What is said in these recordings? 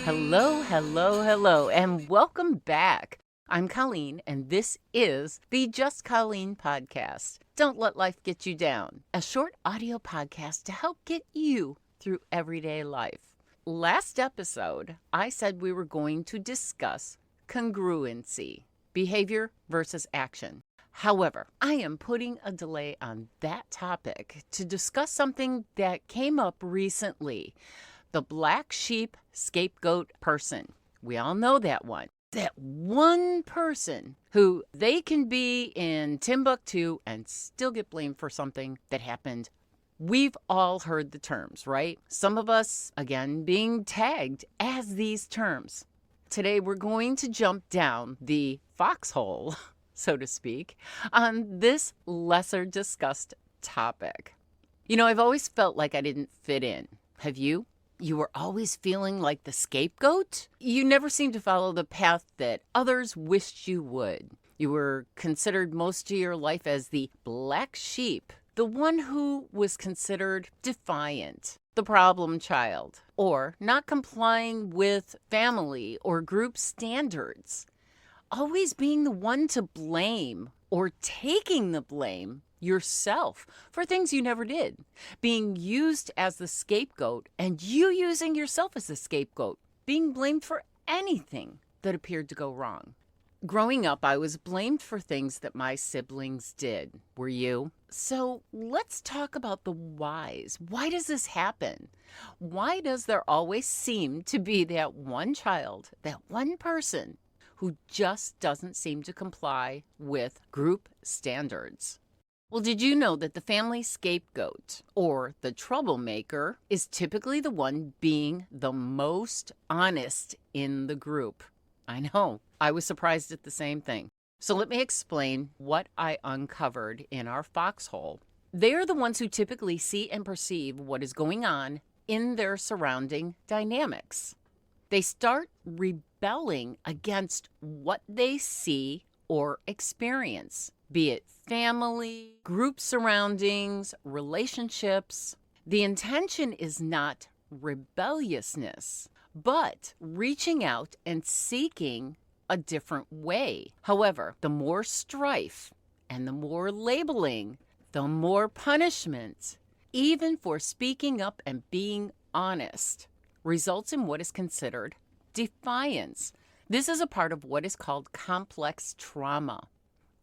Hello, and welcome back. I'm Colleen, and this is the Just Colleen podcast. Don't let life get you down. A short audio podcast to help get you through everyday life. Last episode, I said we were going to discuss congruency, behavior versus action. However, I am putting a delay on that topic to discuss something that came up recently. The black sheep scapegoat person. We all know that one. That one person who they can be in Timbuktu and still get blamed for something that happened. We've all heard the terms, right? Some of us, again, being tagged as these terms. Today, we're going to jump down the foxhole, so to speak, on this lesser discussed topic. You know, I've always felt like I didn't fit in. Have you? You were always feeling like the scapegoat? You never seemed to follow the path that others wished you would. You were considered most of your life as the black sheep, the one who was considered defiant, the problem child, or not complying with family or group standards. Always being the one to blame or taking the blame yourself for things you never did, being used as the scapegoat and you using yourself as the scapegoat, being blamed for anything that appeared to go wrong. Growing up, I was blamed for things that my siblings did. Were you? So let's talk about the whys. Why does this happen? Why does there always seem to be that one child, that one person who just doesn't seem to comply with group standards? Well, did you know that the family scapegoat, or the troublemaker, is typically the one being the most honest in the group? I know, I was surprised at the same thing. So let me explain what I uncovered in our foxhole. They are the ones who typically see and perceive what is going on in their surrounding dynamics. They start rebelling against what they see or experience, be it family, group surroundings, relationships. The intention is not rebelliousness, but reaching out and seeking a different way. However, the more strife and the more labeling, the more punishment, even for speaking up and being honest, results in what is considered defiance. This is a part of what is called complex trauma.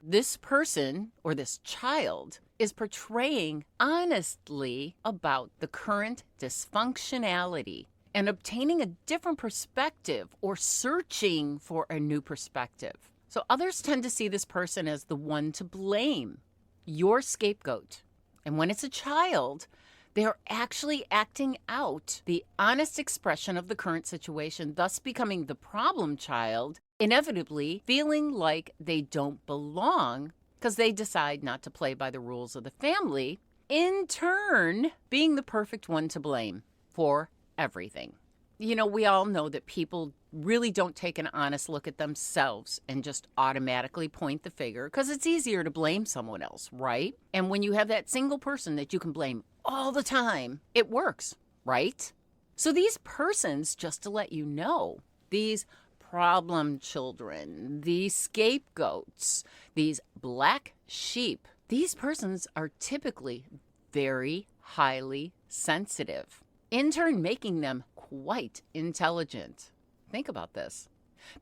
This person or this child is portraying honestly about the current dysfunctionality and obtaining a different perspective or searching for a new perspective. So others tend to see this person as the one to blame, your scapegoat. And when it's a child, they are actually acting out the honest expression of the current situation, thus becoming the problem child, inevitably feeling like they don't belong because they decide not to play by the rules of the family, in turn being the perfect one to blame for everything. You know, we all know that people really don't take an honest look at themselves and just automatically point the finger because it's easier to blame someone else, right? And when you have that single person that you can blame all the time, it works, right? So these persons, just to let you know, these problem children, these scapegoats, these black sheep, these persons are typically very highly sensitive, in turn making them quite intelligent. Think about this,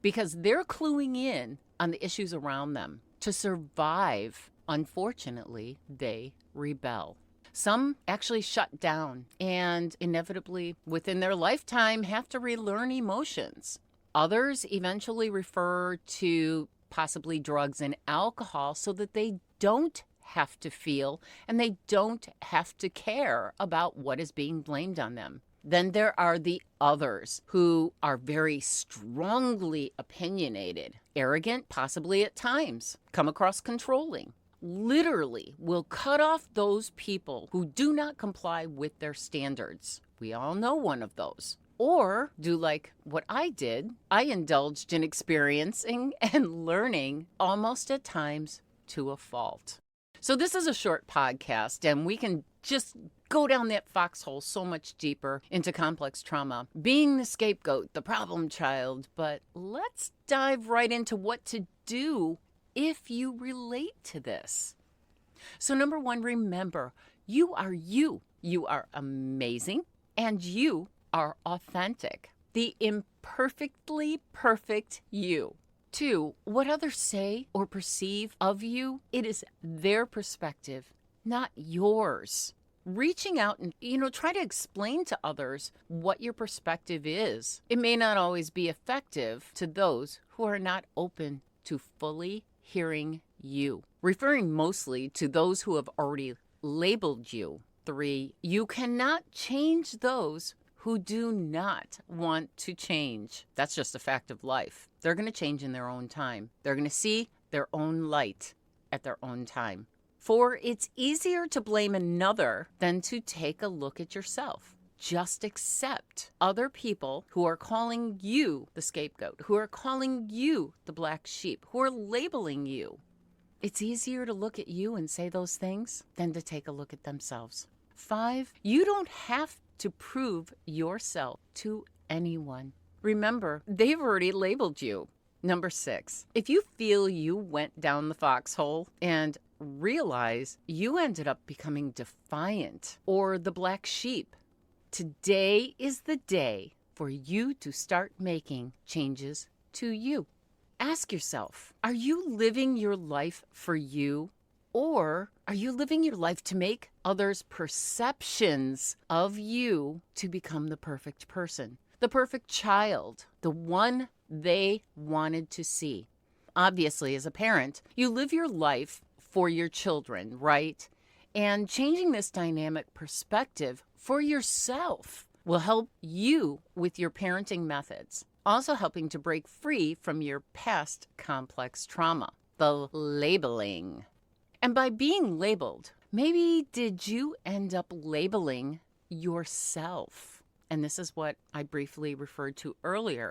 because they're cluing in on the issues around them. To survive, unfortunately, they rebel. Some actually shut down and inevitably within their lifetime have to relearn emotions. Others eventually refer to possibly drugs and alcohol so that they don't have to feel and they don't have to care about what is being blamed on them. Then there are the others who are very strongly opinionated, arrogant, possibly at times, come across controlling. Literally will cut off those people who do not comply with their standards. We all know one of those. Or do like what I did. I indulged in experiencing and learning almost at times to a fault. So this is a short podcast and we can just go down that foxhole so much deeper into complex trauma, being the scapegoat, the problem child. But let's dive right into what to do if you relate to this. So number one, remember, you are you. You are amazing and you are authentic. The imperfectly perfect you. 2, what others say or perceive of you, it is their perspective, not yours. Reaching out and, try to explain to others what your perspective is. It may not always be effective to those who are not open to fully hearing you. Referring mostly to those who have already labeled you. 3, you cannot change those who do not want to change. That's just a fact of life. They're going to change in their own time. They're going to see their own light at their own time. 4, it's easier to blame another than to take a look at yourself. Just accept other people who are calling you the scapegoat, who are calling you the black sheep, who are labeling you. It's easier to look at you and say those things than to take a look at themselves. 5, you don't have to prove yourself to anyone. Remember, they've already labeled you. Number 6, if you feel you went down the foxhole and realize you ended up becoming defiant or the black sheep, today is the day for you to start making changes to you. Ask yourself, are you living your life for you? Or are you living your life to make others' perceptions of you to become the perfect person, the perfect child, the one they wanted to see? Obviously, as a parent, you live your life for your children, right? And changing this dynamic perspective for yourself will help you with your parenting methods, also helping to break free from your past complex trauma, the labeling. And by being labeled, maybe did you end up labeling yourself? And this is what I briefly referred to earlier.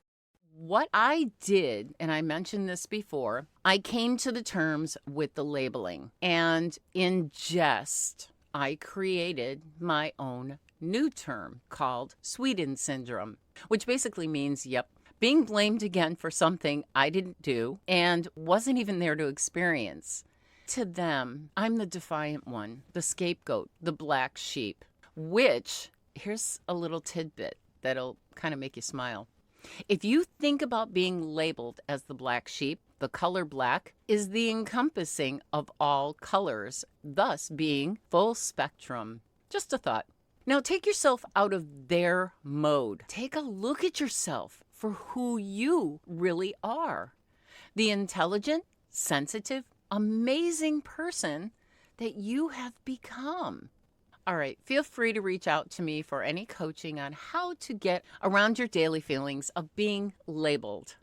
What I did, and I mentioned this before, I came to the terms with the labeling. And in jest, I created my own new term called Sweden syndrome, which basically means, being blamed again for something I didn't do and wasn't even there to experience. To them, I'm the defiant one, the scapegoat, the black sheep, which, here's a little tidbit that'll kind of make you smile. If you think about being labeled as the black sheep, the color black is the encompassing of all colors, thus being full spectrum. Just a thought. Now take yourself out of their mode. Take a look at yourself for who you really are. The intelligent, sensitive, amazing person that you have become. All right, feel free to reach out to me for any coaching on how to get around your daily feelings of being labeled.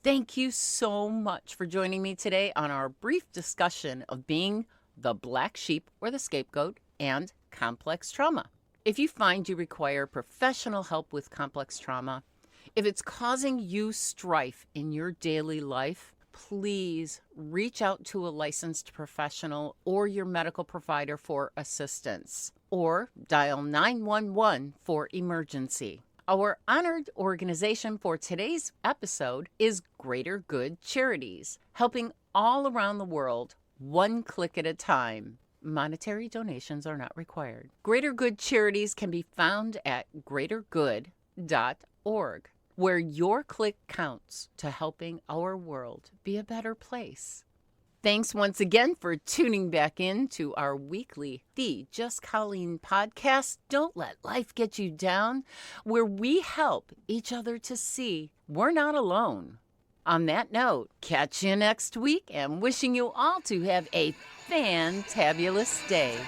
Thank you so much for joining me today on our brief discussion of being the black sheep or the scapegoat and complex trauma. If you find you require professional help with complex trauma, if it's causing you strife in your daily life, please reach out to a licensed professional or your medical provider for assistance, or dial 911 for emergency. Our honored organization for today's episode is Greater Good Charities, helping all around the world, one click at a time. Monetary donations are not required. Greater Good Charities can be found at greatergood.org. where your click counts to helping our world be a better place. Thanks once again for tuning back in to our weekly The Just Colleen podcast, Don't Let Life Get You Down, where we help each other to see we're not alone. On that note, catch you next week and wishing you all to have a fantabulous day.